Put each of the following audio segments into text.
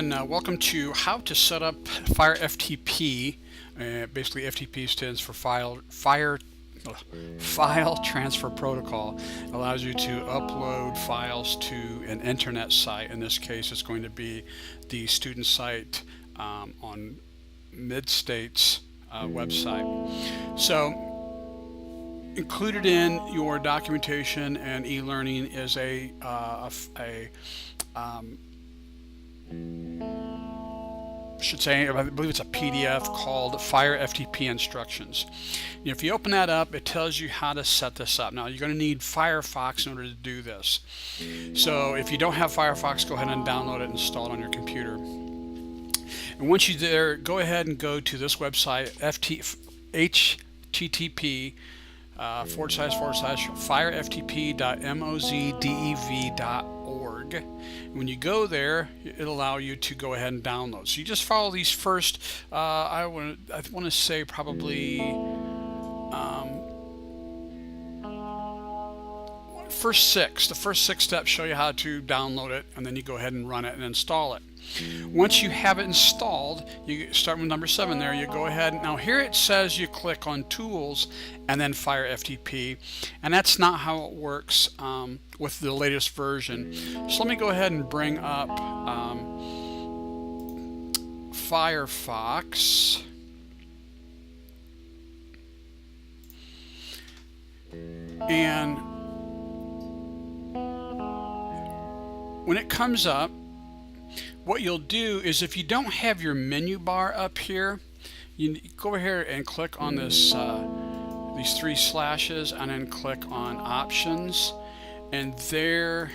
again, welcome to how to set up FireFTP. Basically, FTP stands for File Transfer Protocol. It allows you to upload files to an internet site. In this case, it's going to be the student site on Midstate's website. So, included in your documentation and e-learning is I believe it's a PDF called FireFTP instructions. If you open that up, it tells you how to set this up. Now, you're going to need Firefox in order to do this. So if you don't have Firefox, go ahead and download it and install it on your computer. And once you're there, go ahead and go to this website, http fireftp.mozdev.org. When you go there, it'll allow you to go ahead and download. So you just follow these first, I want to say probably the first six steps show you how to download it, and then you go ahead and run it and install it. Once you have it installed, you start with number 7 there. You go ahead. Now here it says you click on Tools and then FireFTP, and that's not how it works with the latest version. So let me go ahead and bring up Firefox. And when it comes up, what you'll do is, if you don't have your menu bar up here, you go over here and click on this these 3 slashes and then click on Options, and there,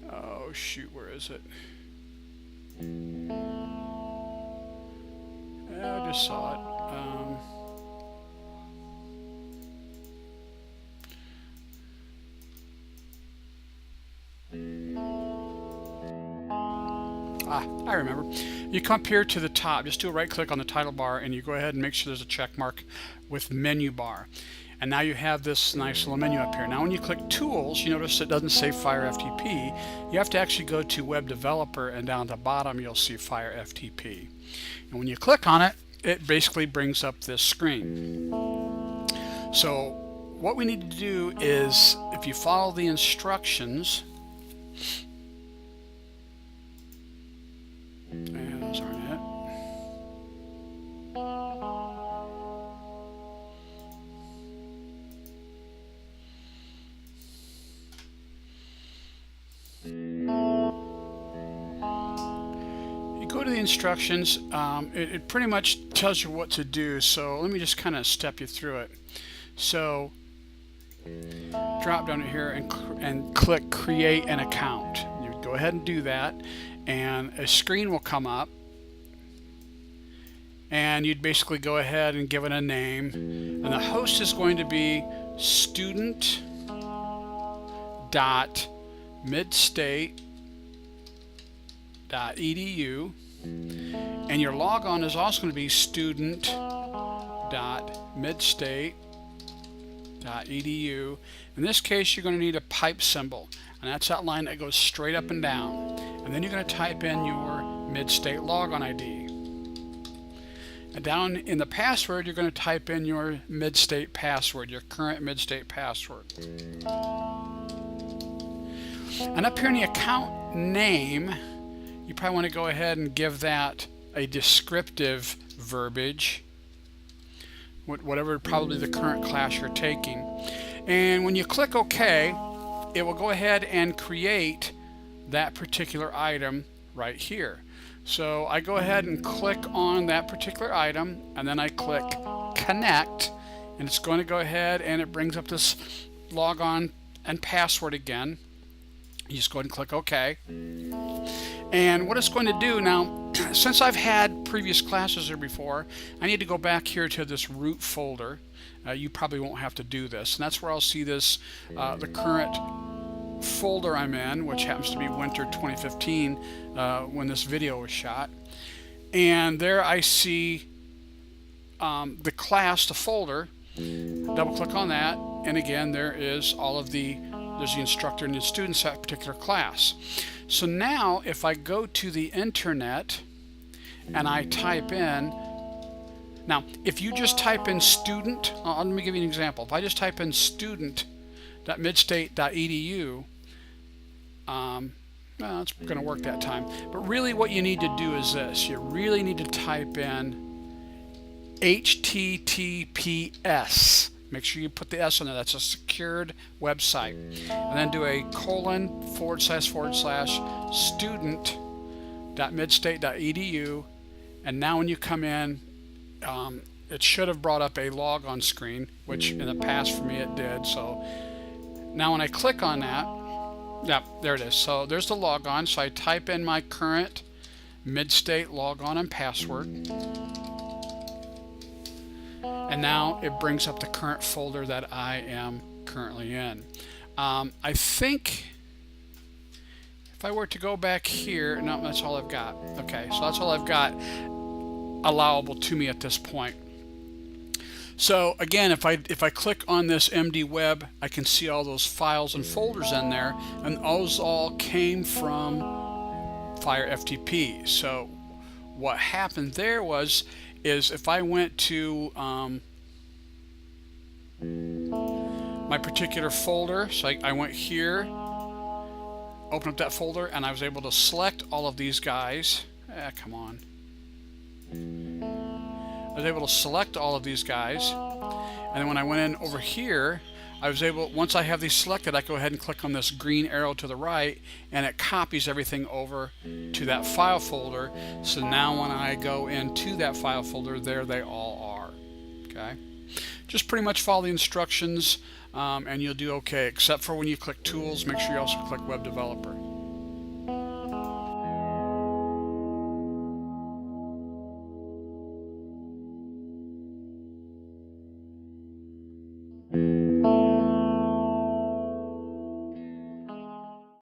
oh shoot, where is it? I just saw it. I remember. You come up here to the top, just do a right click on the title bar, and you go ahead and make sure there's a check mark with menu bar. And now you have this nice little menu up here. Now when you click Tools, you notice it doesn't say FireFTP. You have to actually go to Web Developer, and down at the bottom you'll see FireFTP. And when you click on it, it basically brings up this screen. So what we need to do is, if you follow the instructions, and those aren't it. You go to the instructions, it pretty much tells you what to do, so let me just kind of step you through it. So drop down here and click Create an Account. You go ahead and do that, and a screen will come up, and you'd basically go ahead and give it a name, and the host is going to be student.midstate.edu, and your logon is also going to be student.midstate.edu. In this case, you're going to need a pipe symbol, and that's that line that goes straight up and down. And then you're going to type in your Midstate logon ID. And down in the password, you're going to type in your Midstate password, your current Midstate password. And up here in the account name, you probably want to go ahead and give that a descriptive verbiage, whatever probably the current class you're taking. And when you click OK, it will go ahead and create that particular item right here. So I go ahead and click on that particular item, and then I click Connect, and it's going to go ahead and it brings up this logon and password again. You just go ahead and click OK. And what it's going to do now, since I've had previous classes here before, I need to go back here to this root folder. You probably won't have to do this, and that's where I'll see this, the current folder I'm in, which happens to be winter 2015 when this video was shot. And there I see the class, the folder. Double click on that, and again there is all of the there's the instructor and the students at a particular class. So now if I go to the internet and I type in, now if you just type in student, let me give you an example. If I just type in student.midstate.edu, well, it's going to work that time. But really what you need to do is this. You really need to type in HTTPS. Make sure you put the S on there. That's a secured website. And then do a ://student.midstate.edu. And now when you come in, it should have brought up a logon screen, which in the past for me it did. So now when I click on that, yeah, there it is. So there's the logon. So I type in my current Midstate logon and password. And now it brings up the current folder that I am currently in. I think if I were to go back here, no, that's all I've got. Okay, so that's all I've got allowable to me at this point. So again, if I click on this MD Web, I can see all those files and folders in there, and those all came from FireFTP. So what happened there is if I went to my particular folder, so I went here, open up that folder, and I was able to select all of these guys. Come on. I was able to select all of these guys, and then when I went in over here, I was able, once I have these selected, I go ahead and click on this green arrow to the right, and it copies everything over to that file folder. So now when I go into that file folder, there they all are. Okay, just pretty much follow the instructions, and you'll do okay, except for when you click Tools. Make sure you also click Web Developer.